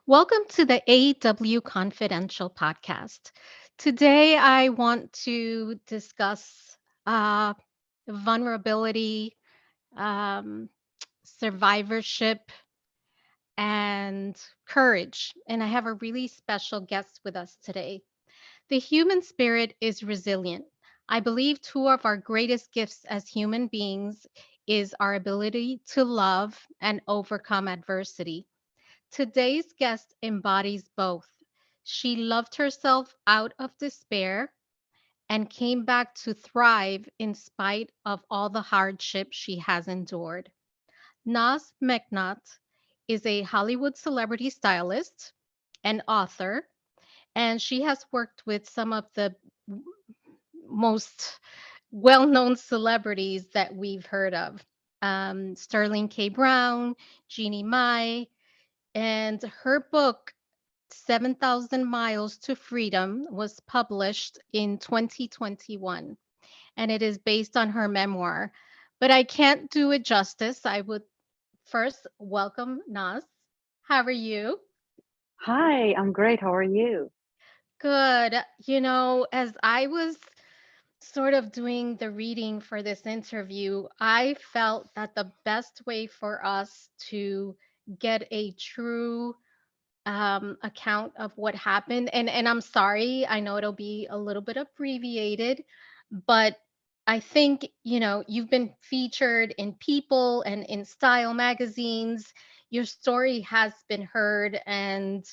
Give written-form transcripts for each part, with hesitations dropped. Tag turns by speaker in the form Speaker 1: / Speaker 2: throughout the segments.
Speaker 1: Welcome to the AW Confidential podcast. Today, I want to discuss uh, vulnerability, um, survivorship, and courage. And I have a really special guest with us today. The human spirit is resilient. I believe two of our greatest gifts as human beings is our ability to love and overcome adversity. Today's guest embodies both. She loved herself out of despair and came back to thrive in spite of all the hardship she has endured. Naz Meknat is a Hollywood celebrity stylist and author, and she has worked with some of the most well known celebrities that we've heard of. Sterling K. Brown, Jeannie Mai, and her book 7,000 Miles to Freedom was published in 2021, and it is based on her memoir. But I can't do it justice. I would first welcome Naz. How are you?
Speaker 2: Hi, I'm great. How are you?
Speaker 1: Good. As I was sort of doing the reading for this interview, I felt that the best way for us to get a true account of what happened. And I'm sorry, I know it'll be a little bit abbreviated, but I think, you've been featured in People and in Style magazines. Your story has been heard, and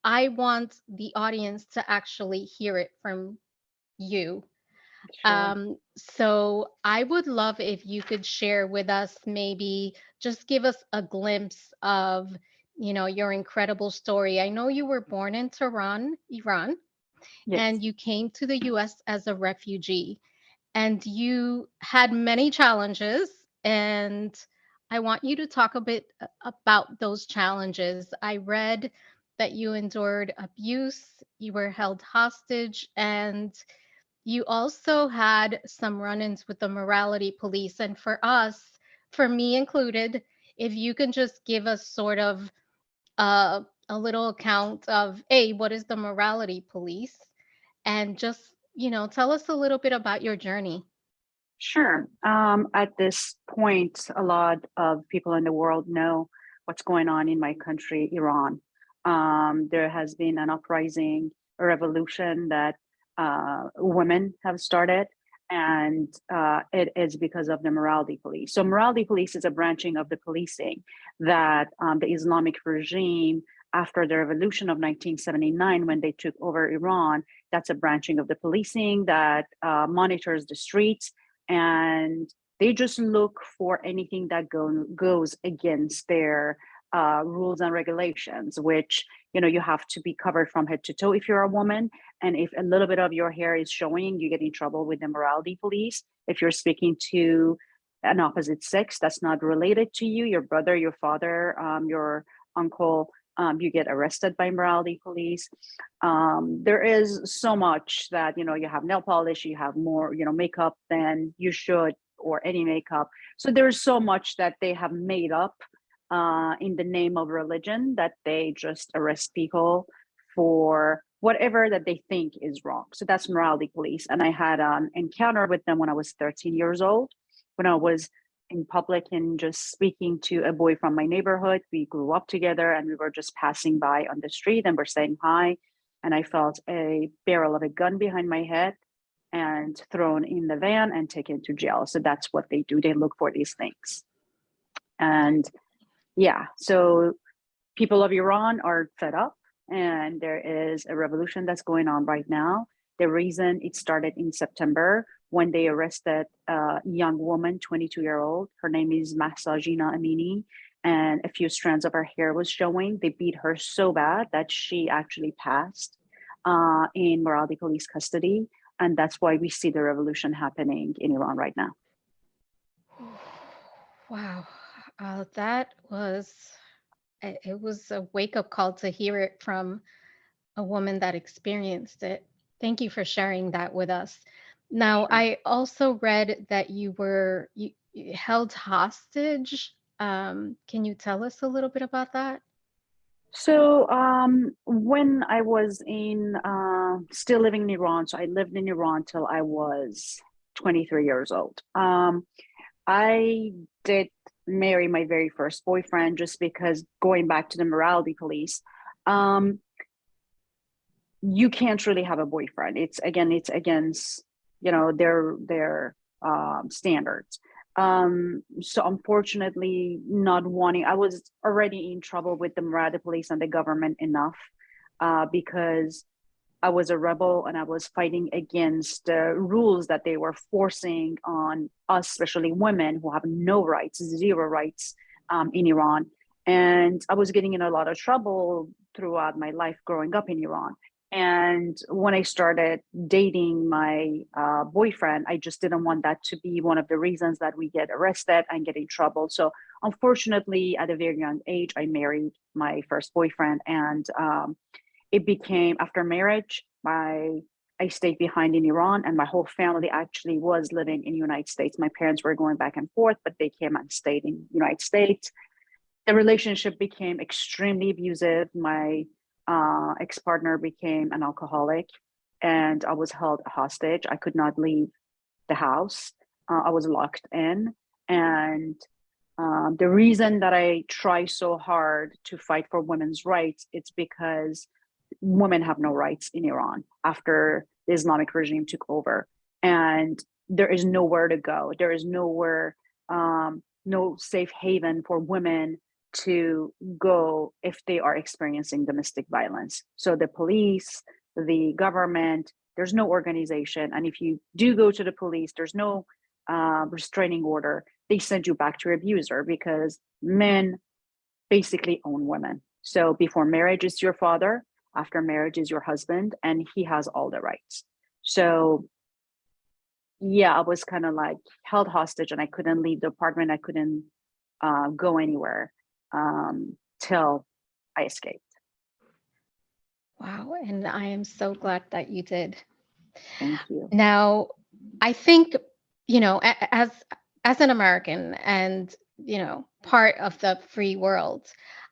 Speaker 1: I want the audience to actually hear it from you.
Speaker 2: Sure.
Speaker 1: So I would love if you could share with us, maybe just give us a glimpse of, your incredible story. I know you were born in Tehran, Iran,
Speaker 2: Yes.
Speaker 1: and you came to the US as a refugee, and you had many challenges. And I want you to talk a bit about those challenges. I read that you endured abuse, you were held hostage, and you also had some run ins with the morality police. And for us, for me included, if you can just give us sort of a little account of, A, what is the morality police? And just, tell us a little bit about your journey.
Speaker 2: Sure. At this point, a lot of people in the world know what's going on in my country, Iran. There has been an uprising, a revolution that women have started, and it is because of the morality police. So, morality police is a branching of the policing that the Islamic regime, after the revolution of 1979, when they took over Iran, that's a branching of the policing that monitors the streets, and they just look for anything that goes against their rules and regulations, which you have to be covered from head to toe if you're a woman, and if a little bit of your hair is showing, you get in trouble with the morality police. If you're speaking to an opposite sex that's not related to you, your brother, your father, your uncle, you get arrested by morality police. There is so much that you have nail polish, you have more makeup than you should, or any makeup. So there's so much that they have made up in the name of religion, that they just arrest people for whatever that they think is wrong. So that's morality police. And I had an encounter with them when I was 13 years old, when I was in public and just speaking to a boy from my neighborhood. We grew up together, and we were just passing by on the street and we're saying hi. And I felt a barrel of a gun behind my head and thrown in the van and taken to jail. So that's what they do. They look for these things. And yeah, so people of Iran are fed up, and there is a revolution that's going on right now. The reason it started in September, when they arrested a young woman, 22-year-old. Her name is Mahsa Jina Amini, and a few strands of her hair was showing. They beat her so bad that she actually passed in morality police custody. And that's why we see the revolution happening in Iran right now.
Speaker 1: Wow. That was, it was a wake up call to hear it from a woman that experienced it. Thank you for sharing that with us. Now,
Speaker 2: Sure.
Speaker 1: I also read that you held hostage. Can you tell us a little bit about that?
Speaker 2: So, when I was in still living in Iran, so I lived in Iran till I was 23 years old. I did marry my very first boyfriend just because going back to the morality police, um, you can't really have a boyfriend. It's against, their standards. So unfortunately, not wanting, I was already in trouble with the morality police and the government enough, because I was a rebel and I was fighting against rules that they were forcing on us, especially women who have no rights, zero rights, in Iran. And I was getting in a lot of trouble throughout my life growing up in Iran. And when I started dating my boyfriend, I just didn't want that to be one of the reasons that we get arrested and get in trouble. So, unfortunately, at a very young age, I married my first boyfriend, and it became after marriage, my I stayed behind in Iran, and my whole family actually was living in the United States. My parents were going back and forth, but they came and stayed in the United States. The relationship became extremely abusive. My ex-partner became an alcoholic, and I was held hostage. I could not leave the house. I was locked in, and the reason that I try so hard to fight for women's rights, it's because women have no rights in Iran after the Islamic regime took over, and there is nowhere to go. There is nowhere, no safe haven for women to go if they are experiencing domestic violence. So the police, the government, there's no organization, and if you do go to the police, there's no restraining order. They send you back to your abuser because men basically own women. So before marriage is your father, after marriage is your husband, and he has all the rights. So yeah, I was kind of like held hostage, and I couldn't leave the apartment. I couldn't go anywhere till I escaped.
Speaker 1: Wow, and I am so glad that you did.
Speaker 2: Thank you.
Speaker 1: Now, I think, as an American and, part of the free world,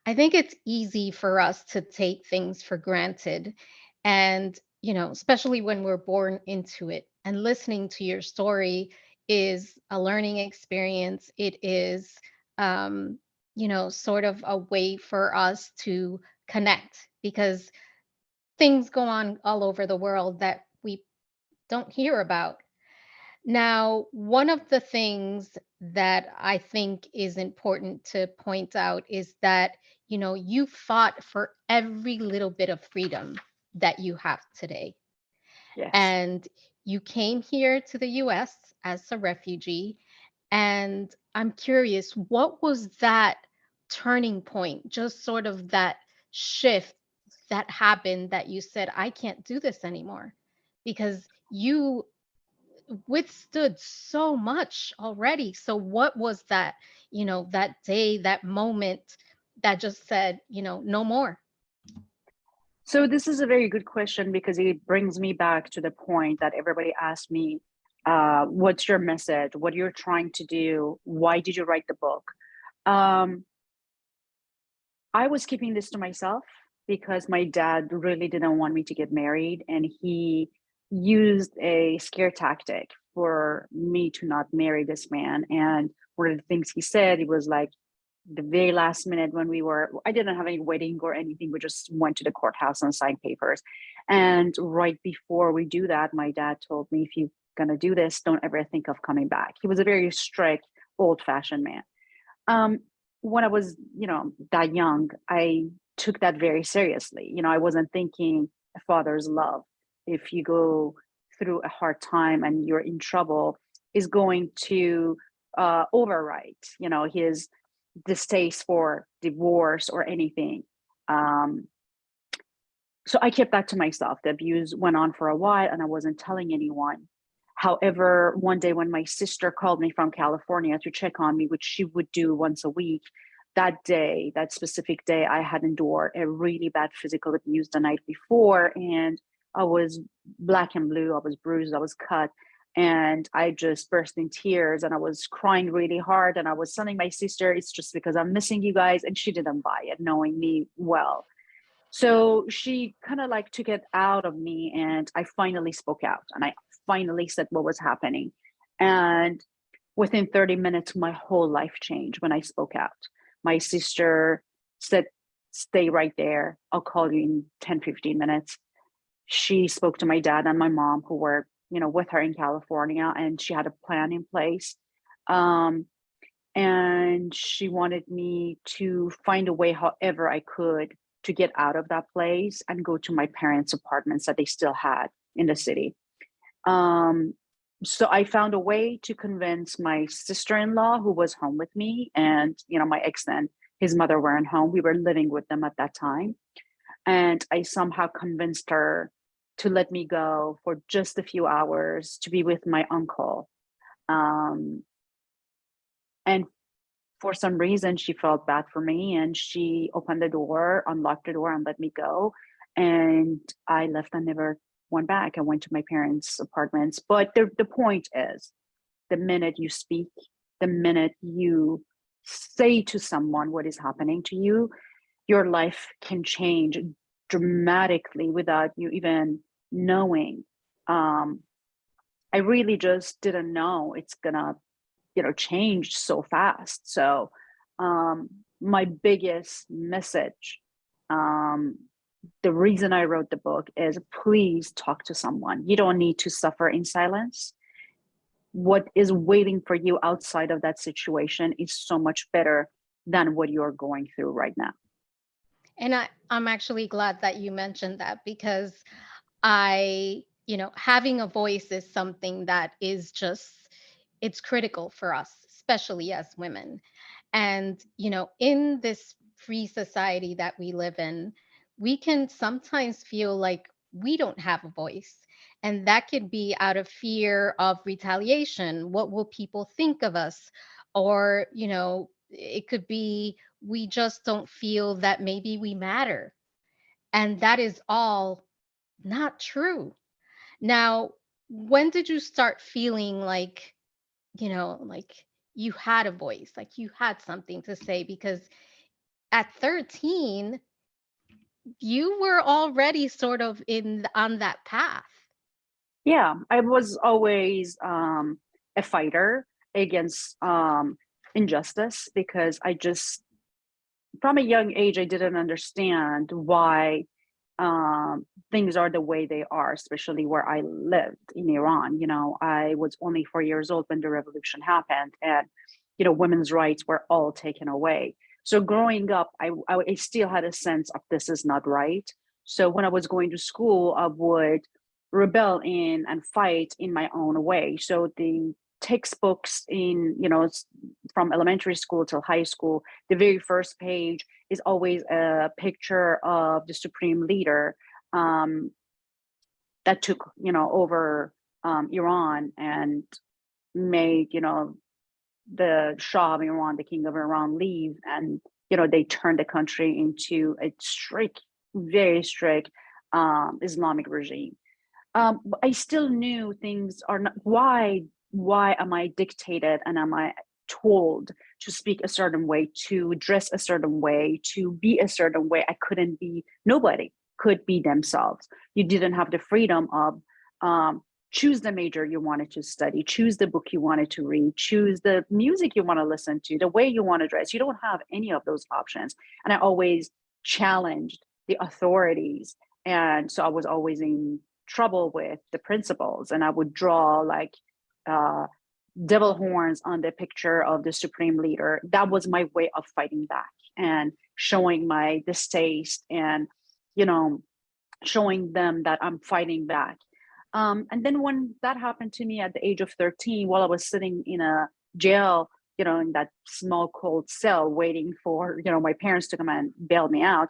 Speaker 1: I think it's easy for us to take things for granted. And, especially when we're born into it. And listening to your story is a learning experience. It is, sort of a way for us to connect because things go on all over the world that we don't hear about. Now, one of the things that I think is important to point out is that, you fought for every little bit of freedom that you have today.
Speaker 2: Yes.
Speaker 1: And you came here to the US as a refugee. And I'm curious, what was that turning point? Just sort of that shift that happened that you said, I can't do this anymore because you withstood so much already. So what was that, that day, that moment that just said, no more?
Speaker 2: So this is a very good question because it brings me back to the point that everybody asked me, what's your message? What you're trying to do? Why did you write the book? Um, I was keeping this to myself because my dad really didn't want me to get married, and he used a scare tactic for me to not marry this man. And one of the things he said, it was like the very last minute when I didn't have any wedding or anything. We just went to the courthouse and signed papers. And right before we do that, my dad told me, if you're going to do this, don't ever think of coming back. He was a very strict, old fashioned man. Um, when I was, that young, I took that very seriously. I wasn't thinking a father's love, if you go through a hard time and you're in trouble, is going to overwrite, his distaste for divorce or anything. Um, so I kept that to myself. The abuse went on for a while, and I wasn't telling anyone. However, one day when my sister called me from California to check on me, which she would do once a week, that day, that specific day, I had endured a really bad physical abuse the night before, and I was black and blue. I was bruised. I was cut. And I just burst in tears and I was crying really hard. And I was telling my sister, it's just because I'm missing you guys. And she didn't buy it, knowing me well. So she kind of like took it out of me, and I finally spoke out and I finally said what was happening. And within 30 minutes, my whole life changed when I spoke out. My sister said, stay right there. I'll call you in 10, 15 minutes. She spoke to my dad and my mom, who were, with her in California, and she had a plan in place. Um, and she wanted me to find a way, however I could, to get out of that place and go to my parents' apartments that they still had in the city. Um, so I found a way to convince my sister-in-law, who was home with me, and my ex then, his mother weren't home. We were living with them at that time. And I somehow convinced her to let me go for just a few hours to be with my uncle. Um, and for some reason, she felt bad for me, and she opened the door, unlocked the door, and let me go. And I left and never went back. I went to my parents' apartments. But the point is, the minute you speak, the minute you say to someone what is happening to you, your life can change dramatically without you even knowing. Um, I really just didn't know it's gonna, change so fast. So um, my biggest message, um, the reason I wrote the book is, please talk to someone. You don't need to suffer in silence. What is waiting for you outside of that situation is so much better than what you're going through right now.
Speaker 1: And I'm actually glad that you mentioned that because having a voice is something that is just, it's critical for us, especially as women. And, in this free society that we live in, we can sometimes feel like we don't have a voice. And that could be out of fear of retaliation. What will people think of us? Or, it could be we just don't feel that maybe we matter. And that is all not true. Now, when did you start feeling like you had a voice, like you had something to say? Because at 13, you were already sort of on that path.
Speaker 2: Yeah, I was always a fighter against injustice, because I just, from a young age, I didn't understand why things are the way they are, especially where I lived in Iran. I was only 4 years old when the revolution happened, and women's rights were all taken away. So growing up, I still had a sense of this is not right. So when I was going to school, I would rebel in and fight in my own way. So the textbooks in, from elementary school till high school, the very first page is always a picture of the supreme leader um, that took, over Iran and made, the Shah of Iran, the king of Iran, leave, and they turned the country into a strict, very strict Islamic regime. But I still knew things are not. Why am I dictated and am I told to speak a certain way, to dress a certain way, to be a certain way? I couldn't be. Nobody could be themselves. You didn't have the freedom of choose the major you wanted to study, choose the book you wanted to read, choose the music you want to listen to, the way you want to dress. You don't have any of those options. And I always challenged the authorities. And so I was always in trouble with the principals, and I would draw like uh, devil horns on the picture of the supreme leader. That was my way of fighting back and showing my distaste, and you know showing them that I'm fighting back. And then when that happened to me at the age of 13, while I was sitting in a jail, in that small cold cell waiting for, my parents to come and bail me out,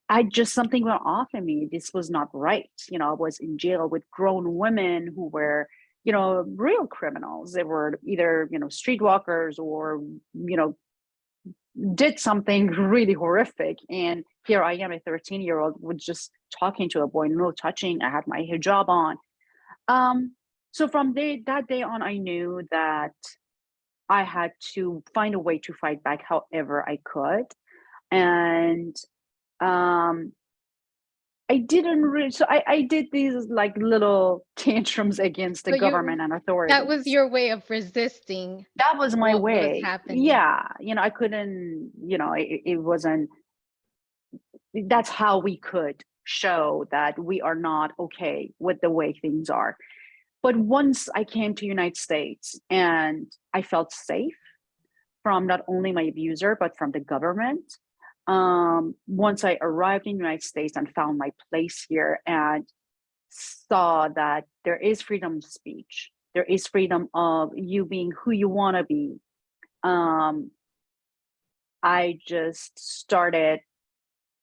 Speaker 2: I just, something went off in me. This was not right. I was in jail with grown women who were, real criminals. They were either, streetwalkers or, did something really horrific. And here I am, a 13-year-old, with just talking to a boy, no touching. I had my hijab on. Um, So from that day on, I knew that I had to find a way to fight back however I could. And um, I didn't really, so I did these like little tantrums against the
Speaker 1: So you
Speaker 2: government and
Speaker 1: that was
Speaker 2: authorities.
Speaker 1: your way of resisting
Speaker 2: That was my
Speaker 1: what was
Speaker 2: way.
Speaker 1: happening.
Speaker 2: Yeah. I couldn't, it wasn't, that's how we could show that we are not okay with the way things are. But once I came to United States and I felt safe from not only my abuser, but from the government. Once I arrived in the United States and found my place here and saw that there is freedom of speech, there is freedom of you being who you want to be, um, I just started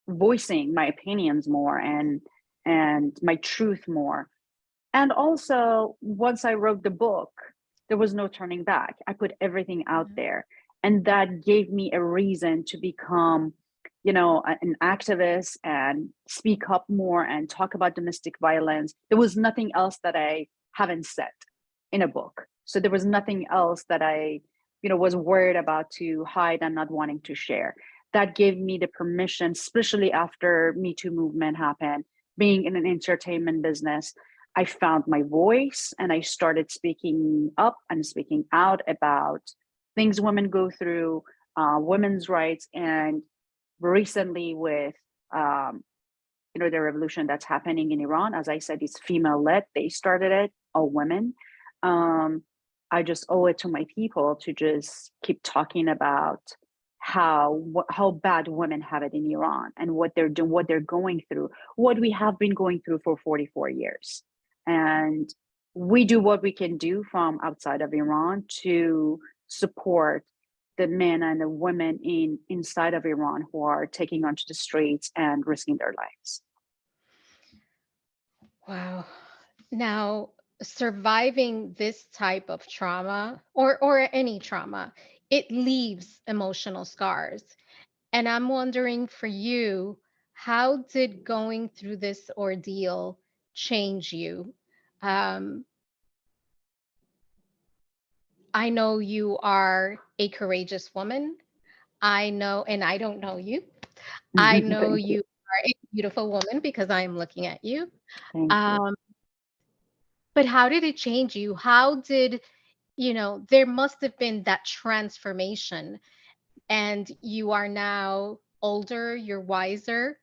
Speaker 2: voicing my opinions more and my truth more. And also, once I wrote the book, there was no turning back. I put everything out
Speaker 1: Yeah.
Speaker 2: there. And that gave me a reason to become, an activist and speak up more and talk about domestic violence. There was nothing else that I haven't said in a book. So there was nothing else that I, was worried about to hide and not wanting to share. That gave me the permission, especially after Me Too movement happened, being in an entertainment business. I found my voice and I started speaking up and speaking out about things women go through, women's rights, and recently with the revolution that's happening in Iran. As I said, it's female led. They started it, all women. Um, I just owe it to my people to just keep talking about how bad women have it in Iran and what they're doing, what they're going through, what we have been going through for 44 years. And we do what we can do from outside of Iran to support the men and the women inside of Iran who are taking onto the streets and risking their lives.
Speaker 1: Wow. Now, surviving this type of trauma or any trauma, it leaves emotional scars. And I'm wondering for you, how did going through this ordeal change you? Um, I know you are a courageous woman. I know, and I don't know you. I know
Speaker 2: Thank you.
Speaker 1: you are a beautiful woman because I am looking at you.
Speaker 2: Thank you.
Speaker 1: Um, but how did it change you? How did, there must have been that transformation, and you are now older, you're wiser.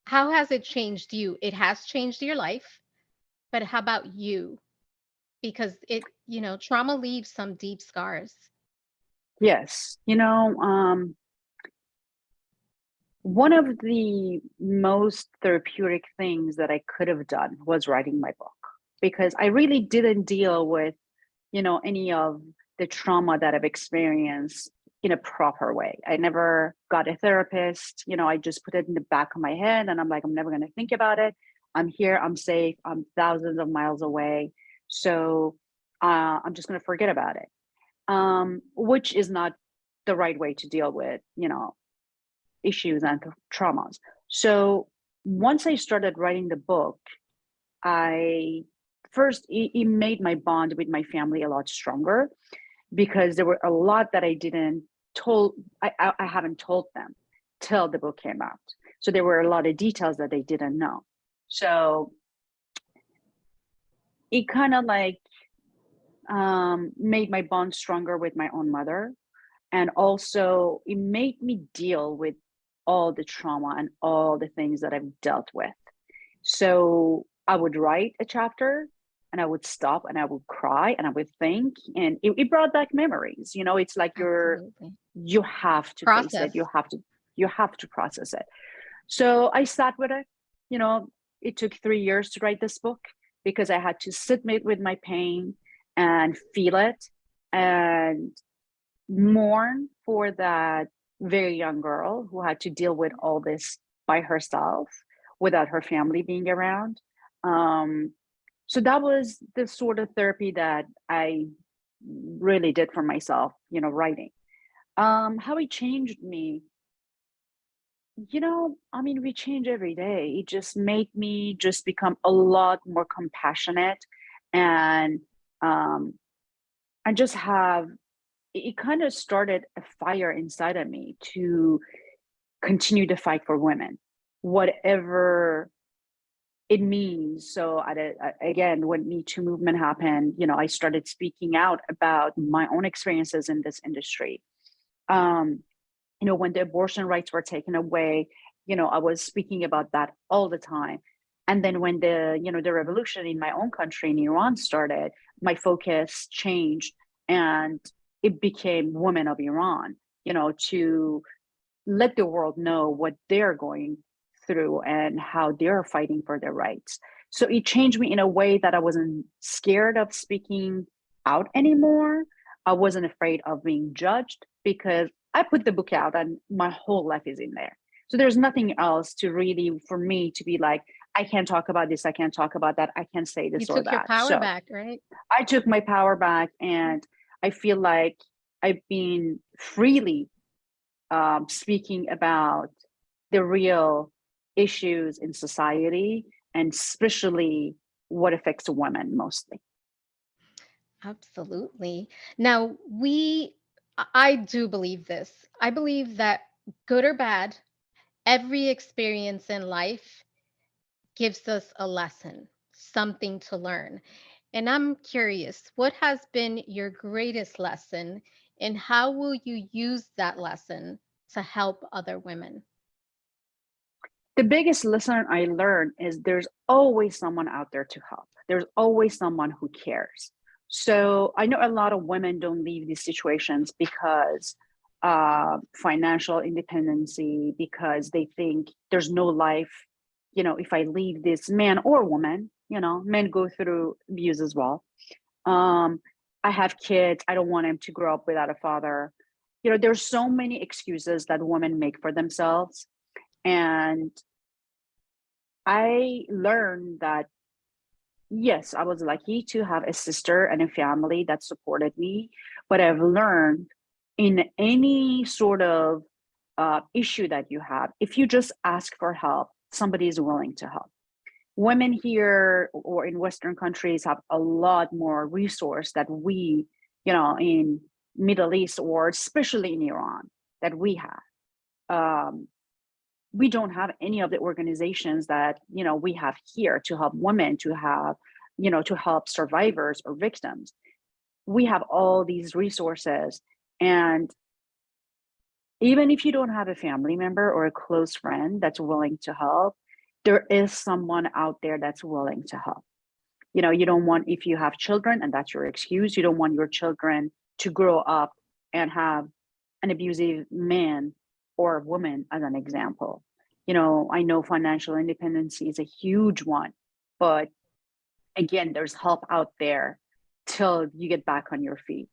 Speaker 1: How has it changed you? It has changed your life, but how about you? Because trauma leaves some deep scars.
Speaker 2: Yes. One of the most therapeutic things that I could have done was writing my book because I really didn't deal with, any of the trauma that I've experienced in a proper way. I never got a therapist. I just put it in the back of my head and I'm like, I'm never going to think about it. I'm here. I'm safe. I'm thousands of miles away. So I'm just going to forget about it, which is not the right way to deal with, issues and traumas. So once I started writing the book, I first it made my bond with my family a lot stronger because there were a lot that I didn't told I haven't told them till the book came out. So there were a lot of details that they didn't know. So it kind of like made my bond stronger with my own mother, and also it made me deal with all the trauma and all the things that I've dealt with. So I would write a chapter and I would stop and I would cry and I would think, and it brought back memories. It's like
Speaker 1: Absolutely.
Speaker 2: you have to face it.
Speaker 1: Process.
Speaker 2: You have to process it. So I sat with it. You know, it took 3 years to write this book because I had to submit with my pain and feel it and mourn for that very young girl who had to deal with all this by herself without her family being around. Um, so that was the sort of therapy that I really did for myself, writing. How it changed me, I mean, we change every day. It just made me just become a lot more compassionate And I just have, it kind of started a fire inside of me to continue to fight for women, whatever it means. So again, when Me Too movement happened, I started speaking out about my own experiences in this industry. Um, when the abortion rights were taken away, I was speaking about that all the time. And then when the revolution in my own country in Iran started, my focus changed and it became women of Iran, to let the world know what they're going through and how they're fighting for their rights. So it changed me in a way that I wasn't scared of speaking out anymore. I wasn't afraid of being judged because I put the book out and my whole life is in there. So there's nothing else to really, for me to be like, I can't talk about this, I can't talk about that, I can't say
Speaker 1: You
Speaker 2: this or
Speaker 1: took your
Speaker 2: that.
Speaker 1: power
Speaker 2: So
Speaker 1: back, right?
Speaker 2: I took my power back and I feel like I've been freely speaking about the real issues in society and especially what affects women mostly.
Speaker 1: Absolutely. Now, I do believe this. I believe that good or bad, every experience in life gives us a lesson, something to learn. And I'm curious, what has been your greatest lesson, and how will you use that lesson to help other women?
Speaker 2: The biggest lesson I learned is there's always someone out there to help. There's always someone who cares. So I know a lot of women don't leave these situations because financial independency, because they think there's no life, if I leave this man or woman, men go through abuse as well. Um, I have kids. I don't want them to grow up without a father. There's so many excuses that women make for themselves. And I learned that, yes, I was lucky to have a sister and a family that supported me. But I've learned in any sort of issue that you have, if you just ask for help, somebody is willing to help. Women here or in Western countries have a lot more resource that we, in Middle East or especially in Iran, that we have. We don't have any of the organizations that we have here to help women, to have to help survivors or victims. We have all these resources, and even if you don't have a family member or a close friend that's willing to help, there is someone out there that's willing to help. You don't want, if you have children and that's your excuse, you don't want your children to grow up and have an abusive man or woman as an example. I know financial independence is a huge one, but again, there's help out there till you get back on your feet.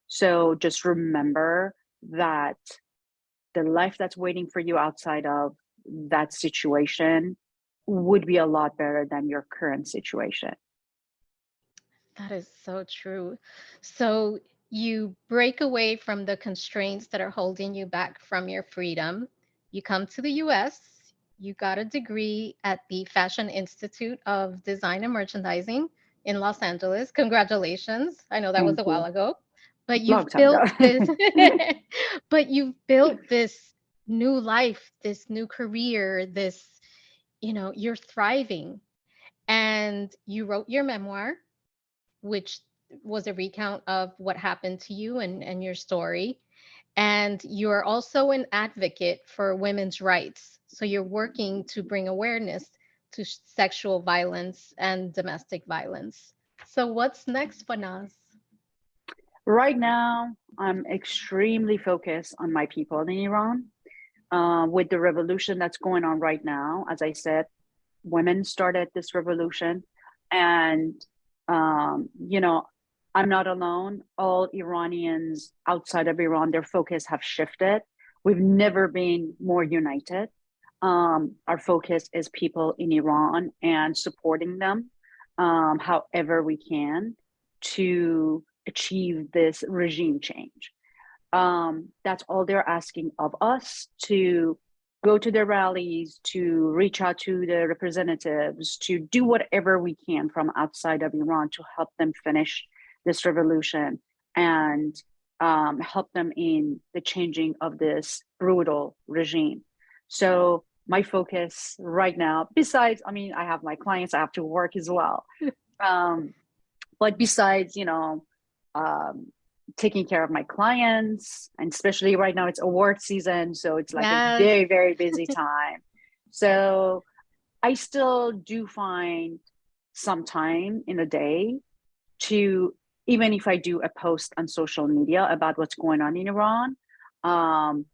Speaker 2: So just remember that the life that's waiting for you outside of that situation would be a lot better than your current situation.
Speaker 1: That is so true. So you break away from the constraints that are holding you back from your freedom. You come to the US. You got a degree at the Fashion Institute of Design and Merchandising in Los Angeles. Congratulations. I know that was
Speaker 2: Thank
Speaker 1: a while
Speaker 2: you.
Speaker 1: ago, but
Speaker 2: Long
Speaker 1: you've
Speaker 2: time ago.
Speaker 1: built this but you've built this new life, this new career, you're thriving, and you wrote your memoir, which was a recount of what happened to you and your story. And you're also an advocate for women's rights. So you're working to bring awareness to sexual violence and domestic violence. So what's next for Naz?
Speaker 2: Right now, I'm extremely focused on my people in Iran. With the revolution that's going on right now, as I said, women started this revolution, and I'm not alone. All Iranians outside of Iran, their focus have shifted. We've never been more united. Our focus is people in Iran and supporting them however we can to achieve this regime change. That's all they're asking of us, to go to the rallies, to reach out to the representatives, to do whatever we can from outside of Iran to help them finish this revolution and help them in the changing of this brutal regime. So my focus right now, besides, I mean, I have my clients, I have to work as well. Um, but besides, um, taking care of my clients, and especially right now it's award season, so it's like a
Speaker 1: Yes.
Speaker 2: very, very busy time. So I still do find some time in a day to, even if I do a post on social media about what's going on in Iran. Um,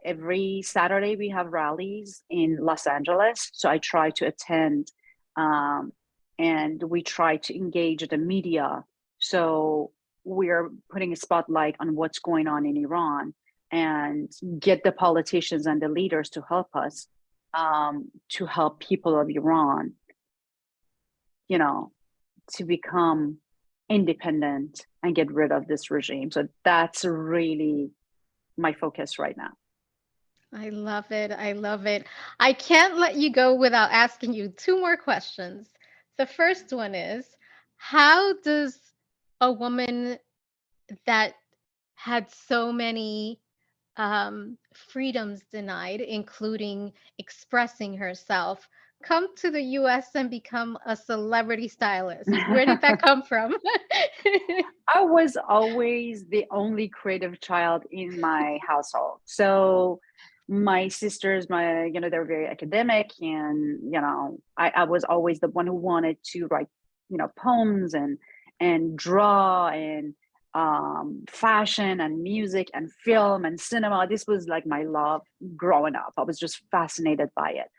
Speaker 2: every Saturday we have rallies in Los Angeles, so I try to attend, um, and we try to engage the media. So we're putting a spotlight on what's going on in Iran and get the politicians and the leaders to help us, to help people of Iran, you know, to become independent and get rid of this regime. So that's really my focus right now.
Speaker 1: I love it. I love it. I can't let you go without asking you two more questions. The first one is, how does a woman that had so many freedoms denied, including expressing herself, come to the US and become a celebrity stylist? Where did that come from?
Speaker 2: I was always the only creative child in my household. So my sisters, they're very academic, and I was always the one who wanted to write, poems and draw and fashion and music and film and cinema. This was like my love growing up. I was just fascinated by it.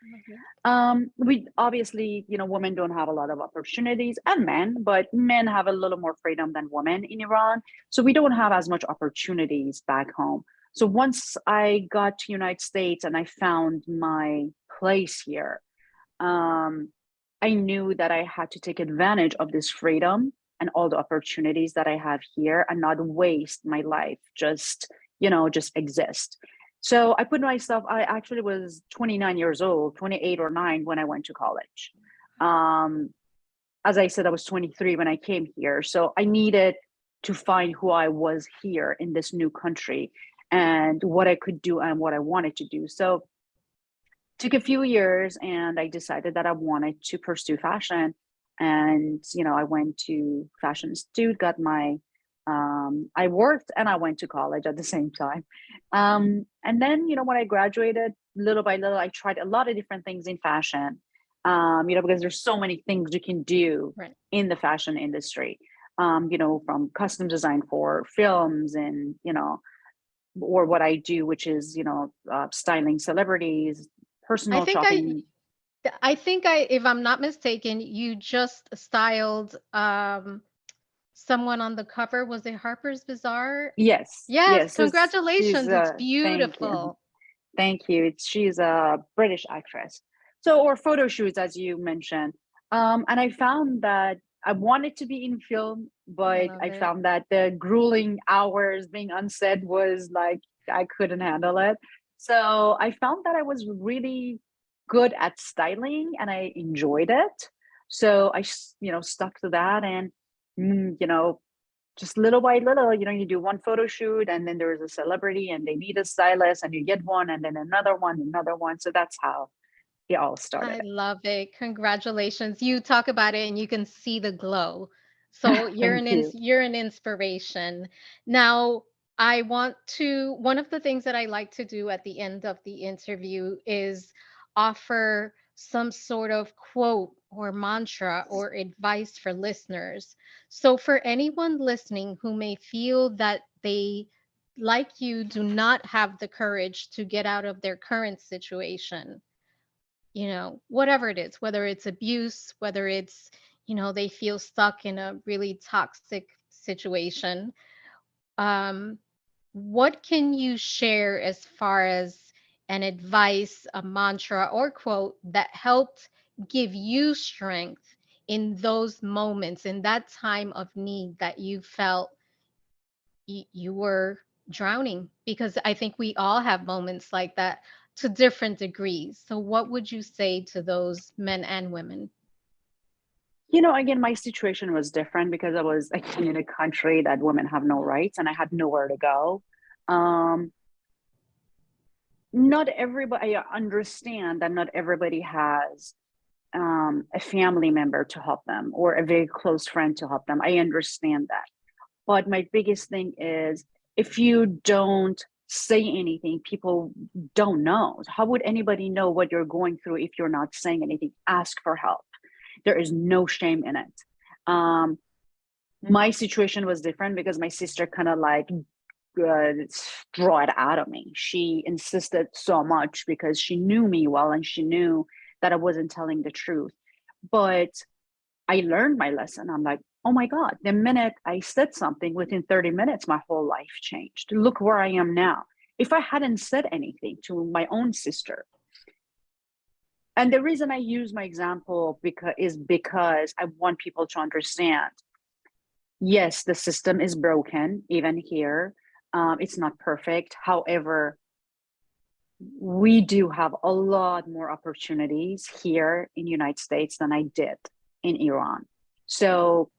Speaker 2: We obviously, women don't have a lot of opportunities, and men, but men have a little more freedom than women in Iran. So we don't have as much opportunities back home. So once I got to United States and I found my place here, um, I knew that I had to take advantage of this freedom and all the opportunities that I have here and not waste my life just exist. So I put myself, I actually was 29 years old, 28 or 9 when I went to college. Um, as I said, I was 23 when I came here. So I needed to find who I was here in this new country and what I could do and what I wanted to do. So took a few years and I decided that I wanted to pursue fashion. And, I went to Fashion Institute, got my, I worked and I went to college at the same time. And then, when I graduated, little by little, I tried a lot of different things in fashion, because there's so many things you can do
Speaker 1: Right.
Speaker 2: in the fashion industry, from custom design for films and, or what I do, which is, styling celebrities,
Speaker 1: I
Speaker 2: personal
Speaker 1: think I
Speaker 2: shopping.
Speaker 1: I think if I'm not mistaken, you just styled someone on the cover. Was it Harper's Bazaar?
Speaker 2: Yes,
Speaker 1: Yes,
Speaker 2: yes. She's
Speaker 1: congratulations. It's
Speaker 2: thank you.
Speaker 1: beautiful.
Speaker 2: Thank you. She's a British actress. So, or photo shoots, as you mentioned. And I found that I wanted to be in film,
Speaker 1: I
Speaker 2: but
Speaker 1: love
Speaker 2: I
Speaker 1: it.
Speaker 2: found that the grueling hours being on set was like I couldn't handle it. So I found that I was really good at styling and I enjoyed it. So I, stuck to that and, mm, you know, just little by little, you do one photo shoot and then there's a celebrity and they need a stylist and you get one and then another one, another one. So that's how it all started.
Speaker 1: I love it. Congratulations. You talk about it and you can see the glow. So
Speaker 2: Thank you.
Speaker 1: you're an inspiration. Now, I want to one of the things that I like to do at the end of the interview is offer some sort of quote or mantra or advice for listeners. So for anyone listening who may feel that they like you do not have the courage to get out of their current situation, whatever it is, whether it's abuse, whether it's, they feel stuck in a really toxic situation. Um, what can you share as far as an advice, a mantra, or quote that helped give you strength in those moments, in that time of need that you felt you were drowning? Because I think we all have moments like that. to different degrees. So what would you say to those men and women?
Speaker 2: Again, my situation was different because I was again in a country that women have no rights and I had nowhere to go. Um, Not everybody, I understand that not everybody has a family member to help them or a very close friend to help them. I understand that. But my biggest thing is if you don't say anything, people don't know. How would anybody know what you're going through if you're not saying anything? Ask for help. There is no shame in it. Um, my situation was different because my sister kind of like draw it out of me. She insisted so much because she knew me well and she knew that I wasn't telling the truth. But I learned my lesson. I'm like, oh my God, the minute I said something within 30 minutes, my whole life changed. Look where I am now. If I hadn't said anything to my own sister, and the reason I use my example because I want people to understand, yes, the system is broken, even here. It's not perfect. However, we do have a lot more opportunities here in the United States than I did in Iran. So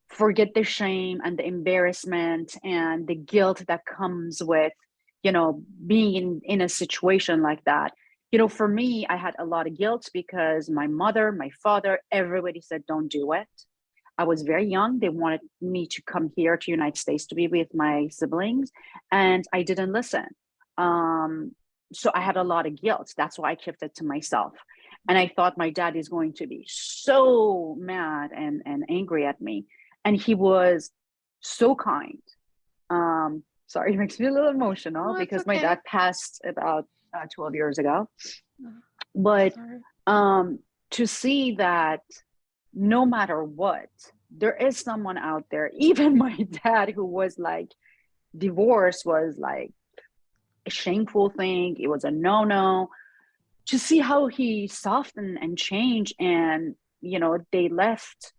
Speaker 2: forget the shame and the embarrassment and the guilt that comes with, being in a situation like that. For me, I had a lot of guilt because my mother, my father, everybody said, don't do it. I was very young. They wanted me to come here to United States to be with my siblings, and I didn't listen. Um, so I had a lot of guilt. That's why I kept it to myself. And I thought my dad is going to be so mad and angry at me. And he was so kind. Sorry, it makes me a little emotional
Speaker 1: Oh, it's
Speaker 2: because my
Speaker 1: okay.
Speaker 2: dad passed about 12 years ago.
Speaker 1: Oh,
Speaker 2: But
Speaker 1: sorry.
Speaker 2: to see that no matter what, there is someone out there, even my dad, who was like, divorce was like a shameful thing, it was a no-no, to see how he softened and changed. And they left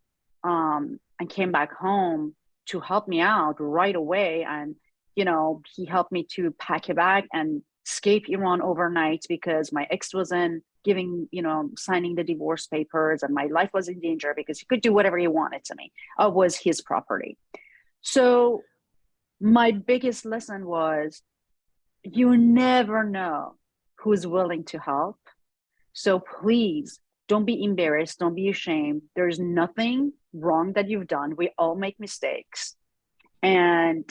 Speaker 2: and came back home to help me out right away. And he helped me to pack a bag and escape Iran overnight because my ex wasn't giving, signing the divorce papers, and my life was in danger because he could do whatever he wanted to me. Was his property. So my biggest lesson was, you never know who's willing to help. So please don't be embarrassed. Don't be ashamed. There's nothing wrong that you've done. We all make mistakes. And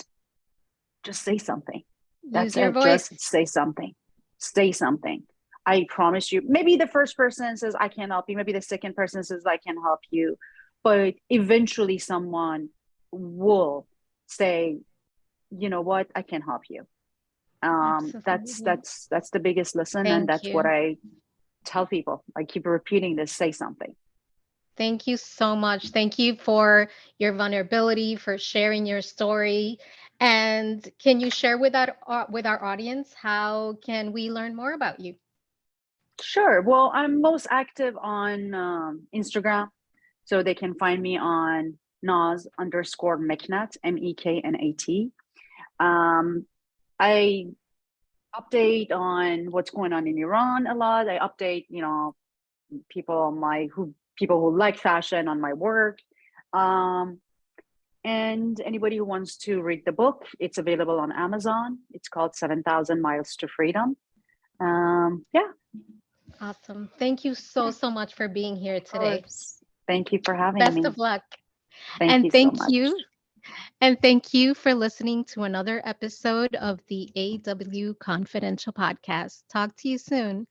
Speaker 2: just say something.
Speaker 1: Use
Speaker 2: That's
Speaker 1: your
Speaker 2: it.
Speaker 1: voice.
Speaker 2: Just say something. Say something. I promise you. Maybe the first person says, I can't help you. Maybe the second person says, I can help you. But eventually someone will say, you know what, I can help you. That's
Speaker 1: Absolutely.
Speaker 2: that's the biggest lesson, and
Speaker 1: Thank
Speaker 2: that's what
Speaker 1: you.
Speaker 2: I tell people. I keep repeating this: say something.
Speaker 1: Thank you so much. Thank you for your vulnerability, for sharing your story. And can you share with our audience how can we learn more about you?
Speaker 2: Sure. Well, I'm most active on Instagram, so they can find me on Naz_Meknat, Meknat. I update on what's going on in Iran a lot. I update, people who like fashion on my work. Um, and anybody who wants to read the book, it's available on Amazon. It's called 7,000 Miles to Freedom. Yeah,
Speaker 1: Awesome. Thank you so,
Speaker 2: yeah,
Speaker 1: so much for being here
Speaker 2: of
Speaker 1: today.
Speaker 2: course. Thank you for having
Speaker 1: Best
Speaker 2: me.
Speaker 1: of luck.
Speaker 2: Thank
Speaker 1: And
Speaker 2: you so
Speaker 1: thank
Speaker 2: much.
Speaker 1: you. And thank you for listening to another episode of the AW Confidential Podcast. Talk to you soon.